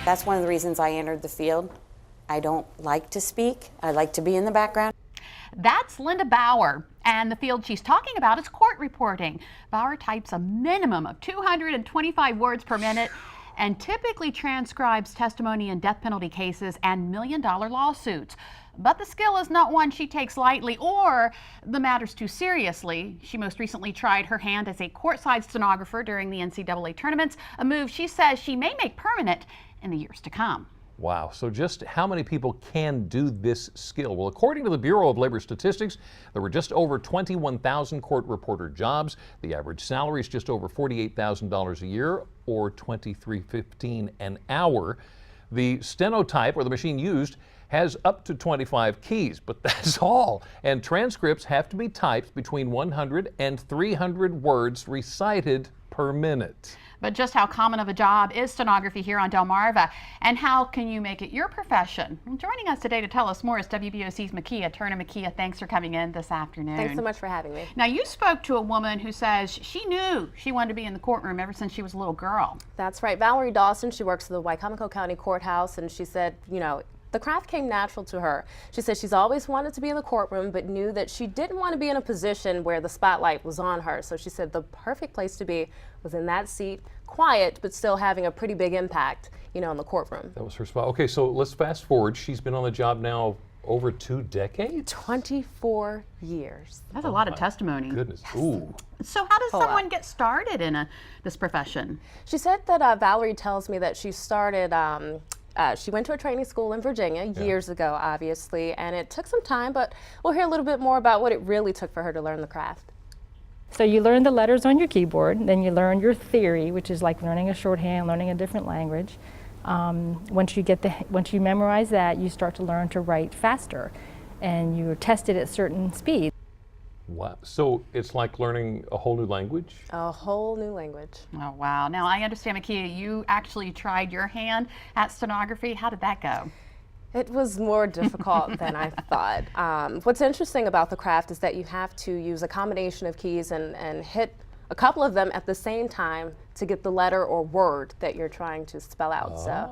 That's one of the reasons I entered the field. I don't like to speak. I like to be in the background. That's Linda Bauer, and the field she's talking about is court reporting. Bauer types a minimum of 225 words per minute and typically transcribes testimony in death penalty cases and million-dollar lawsuits. But the skill is not one she takes lightly or the matters too seriously. She most recently tried her hand as a courtside stenographer during the NCAA tournaments, a move she says she may make permanent in the years to come. Wow, so just how many people can do this skill? Well, according to the Bureau of Labor Statistics, there were just over 21,000 court reporter jobs. The average salary is just over $48,000 a year, or $23.15 an hour. The Stenotype, or the machine used, has up to 25 keys, but that's all. And transcripts have to be typed between 100 and 300 words recited per minute. But just how common of a job is stenography here on Delmarva, and how can you make it your profession? Joining us today to tell us more is WBOC's Mikea. Turner, Mikea, thanks for coming in this afternoon. Thanks so much for having me. Now, you spoke to a woman who says she knew she wanted to be in the courtroom ever since she was a little girl. That's right. Valerie Dawson, she works at the Wicomico County Courthouse, and she said, you know, the craft came natural to her. She said she's always wanted to be in the courtroom, but knew that she didn't want to be in a position where the spotlight was on her. So she said the perfect place to be was in that seat, quiet, but still having a pretty big impact, you know, in the courtroom. That was her spot. Okay, so let's fast forward. She's been on the job now over 2 decades? 24 years. That's a lot of testimony. Goodness. Yes. Ooh. So how does someone get started in this profession? She said that Valerie tells me that she started she went to a training school in Virginia years ago, obviously, and it took some time, but we'll hear a little bit more about what it really took for her to learn the craft. So you learn the letters on your keyboard, then you learn your theory, which is like learning a shorthand, learning a different language. Once you memorize that, you start to learn to write faster, and you're tested at certain speeds. Wow. So it's like learning a whole new language? A whole new language. Oh, wow. Now, I understand, Mikea, you actually tried your hand at stenography. How did that go? It was more difficult than I thought. What's interesting about the craft is that you have to use a combination of keys and hit a couple of them at the same time to get the letter or word that you're trying to spell out. So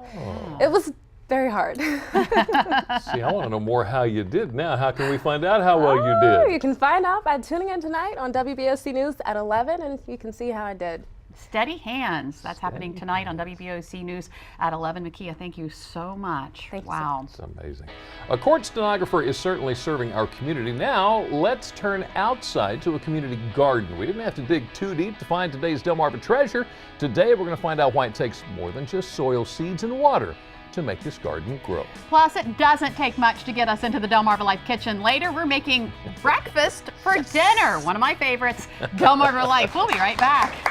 it was very hard. See, I want to know more how you did now. How can we find out how well you did? You can find out by tuning in tonight on WBOC News at 11, and you can see how I did. Steady hands. That's happening tonight on WBOC News at 11. Mikea, thank you so much. Thank you. Wow. It's amazing. A court stenographer is certainly serving our community. Now, let's turn outside to a community garden. We didn't have to dig too deep to find today's Delmarva treasure. Today, we're going to find out why it takes more than just soil, seeds, and water to make this garden grow. Plus, it doesn't take much to get us into the DelmarvaLife kitchen. Later, we're making breakfast for dinner. One of my favorites, DelmarvaLife. We'll be right back.